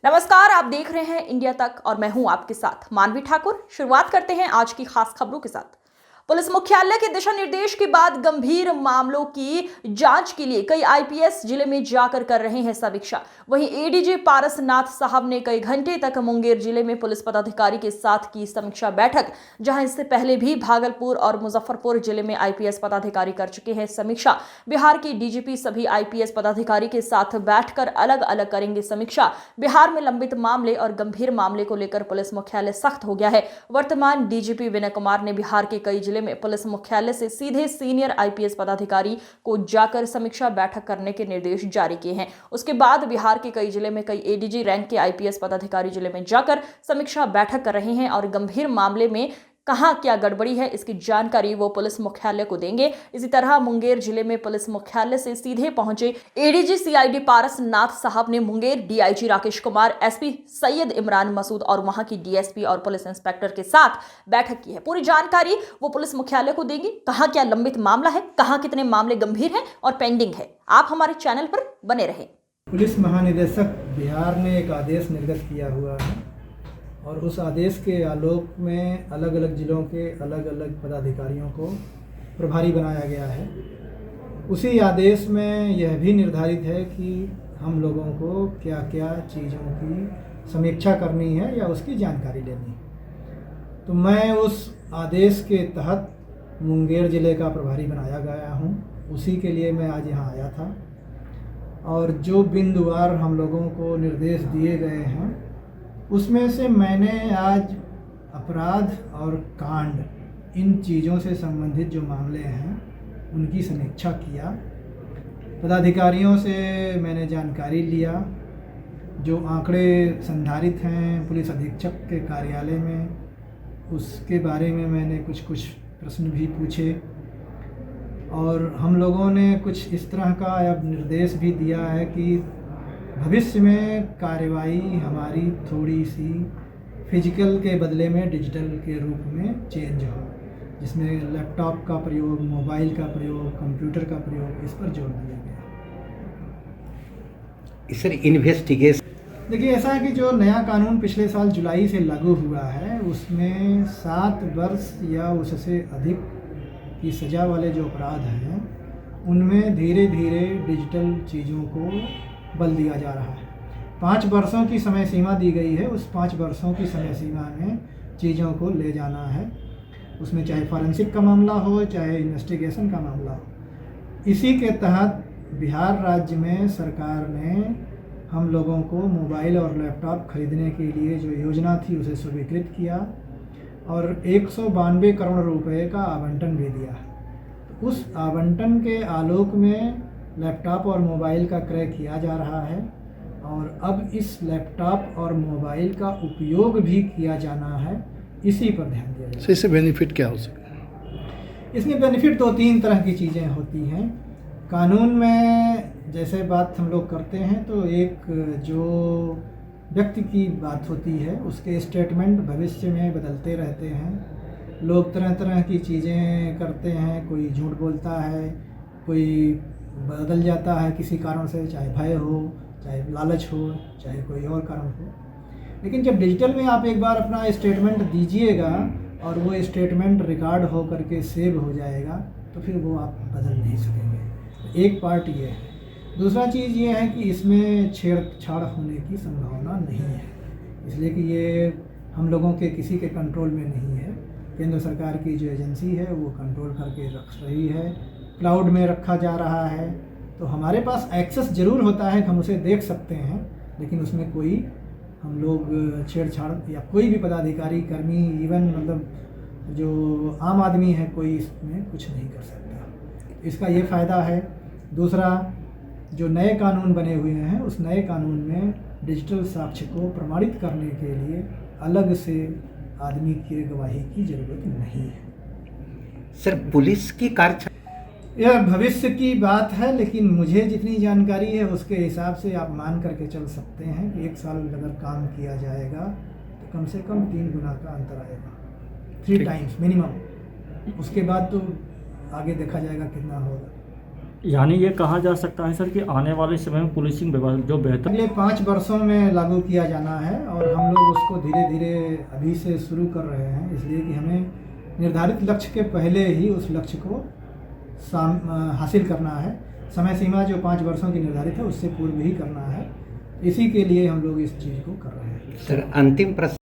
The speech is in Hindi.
नमस्कार, आप देख रहे हैं इंडिया तक और मैं हूं आपके साथ मानवी ठाकुर। शुरुआत करते हैं आज की खास खबरों के साथ। पुलिस मुख्यालय के दिशा निर्देश के बाद गंभीर मामलों की जांच के लिए कई आईपीएस जिले में जाकर कर रहे हैं समीक्षा। वहीं एडीजी पारसनाथ साहब ने कई घंटे तक मुंगेर जिले में पुलिस पदाधिकारी के साथ की समीक्षा बैठक, जहां इससे पहले भी भागलपुर और मुजफ्फरपुर जिले में आईपीएस पदाधिकारी कर चुके हैं समीक्षा। बिहार के डीजीपी सभी आईपीएस पदाधिकारी के साथ बैठकर अलग अलग करेंगे समीक्षा। बिहार में लंबित मामले और गंभीर मामले को लेकर पुलिस मुख्यालय सख्त हो गया है। वर्तमान डीजीपी विनय कुमार ने बिहार के कई जिले में पुलिस मुख्यालय से सीधे सीनियर आईपीएस पदाधिकारी को जाकर समीक्षा बैठक करने के निर्देश जारी किए हैं। उसके बाद बिहार के कई जिले में कई एडीजी रैंक के आईपीएस पदाधिकारी जिले में जाकर समीक्षा बैठक कर रहे हैं और गंभीर मामले में कहां क्या गड़बड़ी है इसकी जानकारी वो पुलिस मुख्यालय को देंगे। इसी तरह मुंगेर जिले में पुलिस मुख्यालय से सीधे पहुंचे एडीजी सीआईडी पारसनाथ साहब ने मुंगेर डीआईजी राकेश कुमार, एसपी सैयद इमरान मसूद और वहां की डीएसपी और पुलिस इंस्पेक्टर के साथ बैठक की है। पूरी जानकारी वो पुलिस मुख्यालय को देंगे। कहां क्या लंबित मामला है, कहां कितने मामले गंभीर हैं और पेंडिंग है। आप हमारे चैनल पर बने रहें। पुलिस महानिदेशक बिहार ने एक आदेश निर्गत किया हुआ है और उस आदेश के आलोक में अलग अलग जिलों के अलग अलग पदाधिकारियों को प्रभारी बनाया गया है। उसी आदेश में यह भी निर्धारित है कि हम लोगों को क्या क्या चीज़ों की समीक्षा करनी है या उसकी जानकारी लेनी है। तो मैं उस आदेश के तहत मुंगेर ज़िले का प्रभारी बनाया गया हूँ। उसी के लिए मैं आज यहाँ आया था और जो बिंदुवार हम लोगों को निर्देश दिए गए हैं उसमें से मैंने आज अपराध और कांड इन चीज़ों से संबंधित जो मामले हैं उनकी समीक्षा किया। पदाधिकारियों से मैंने जानकारी लिया। जो आंकड़े संधारित हैं पुलिस अधीक्षक के कार्यालय में, उसके बारे में मैंने कुछ प्रश्न भी पूछे और हम लोगों ने कुछ इस तरह का अब निर्देश भी दिया है कि भविष्य में कार्रवाई हमारी थोड़ी सी फिजिकल के बदले में डिजिटल के रूप में चेंज हो, जिसमें लैपटॉप का प्रयोग, मोबाइल का प्रयोग, कंप्यूटर का प्रयोग, इस पर जोर दिया गया। सर, इन्वेस्टिगेशन देखिए, ऐसा है कि जो नया कानून पिछले साल जुलाई से लागू हुआ है उसमें 7 वर्ष या उससे अधिक की सज़ा वाले जो अपराध हैं उनमें धीरे धीरे डिजिटल चीज़ों को बल दिया जा रहा है। 5 वर्षों की समय सीमा दी गई है। उस 5 वर्षों की समय सीमा में चीज़ों को ले जाना है। उसमें चाहे फॉरेंसिक का मामला हो, चाहे इन्वेस्टिगेशन का मामला हो। इसी के तहत बिहार राज्य में सरकार ने हम लोगों को मोबाइल और लैपटॉप खरीदने के लिए जो योजना थी उसे स्वीकृत किया और 192 करोड़ रुपए का आवंटन भी दिया। तो उस आवंटन के आलोक में लैपटॉप और मोबाइल का क्रय किया जा रहा है और अब इस लैपटॉप और मोबाइल का उपयोग भी किया जाना है। इसी पर ध्यान दिया जाए। इससे बेनिफिट क्या हो सकता है? इसमें बेनिफिट 2-3 तरह की चीज़ें होती हैं। कानून में जैसे बात हम लोग करते हैं तो एक जो व्यक्ति की बात होती है उसके स्टेटमेंट भविष्य में बदलते रहते हैं। लोग तरह तरह की चीज़ें करते हैं, कोई झूठ बोलता है, कोई बदल जाता है किसी कारण से, चाहे भय हो, चाहे लालच हो, चाहे कोई और कारण हो। लेकिन जब डिजिटल में आप एक बार अपना स्टेटमेंट दीजिएगा और वो स्टेटमेंट रिकॉर्ड हो करके सेव हो जाएगा तो फिर वो आप बदल नहीं सकेंगे। एक पार्ट ये है। दूसरा चीज़ ये है कि इसमें छेड़छाड़ होने की संभावना नहीं है, इसलिए कि ये हम लोगों के किसी के कंट्रोल में नहीं है। केंद्र सरकार की जो एजेंसी है वो कंट्रोल करके रख रही है, क्लाउड में रखा जा रहा है। तो हमारे पास एक्सेस ज़रूर होता है कि हम उसे देख सकते हैं, लेकिन उसमें कोई हम लोग छेड़छाड़ या कोई भी पदाधिकारी, कर्मी, इवन मतलब जो आम आदमी है, कोई इसमें कुछ नहीं कर सकता। इसका ये फ़ायदा है। दूसरा, जो नए कानून बने हुए हैं उस नए कानून में डिजिटल साक्ष्य को प्रमाणित करने के लिए अलग से आदमी की गवाही की ज़रूरत नहीं है। सर, पुलिस की कार्य यह भविष्य की बात है, लेकिन मुझे जितनी जानकारी है उसके हिसाब से आप मान करके चल सकते हैं कि 1 साल अगर काम किया जाएगा तो कम से कम 3 गुना का अंतर आएगा, 3 टाइम्स मिनिमम। उसके बाद तो आगे देखा जाएगा कितना होगा। यानी ये कहा जा सकता है सर कि आने वाले समय में पुलिसिंग व्यवस्था जो बेहतर अगले 5 वर्षों में लागू किया जाना है और हम लोग उसको धीरे धीरे अभी से शुरू कर रहे हैं, इसलिए कि हमें निर्धारित लक्ष्य के पहले ही उस लक्ष्य को हासिल करना है। समय सीमा जो 5 वर्षों की निर्धारित है उससे पूर्व ही करना है, इसी के लिए हम लोग इस चीज़ को कर रहे हैं। सर, अंतिम प्रश्न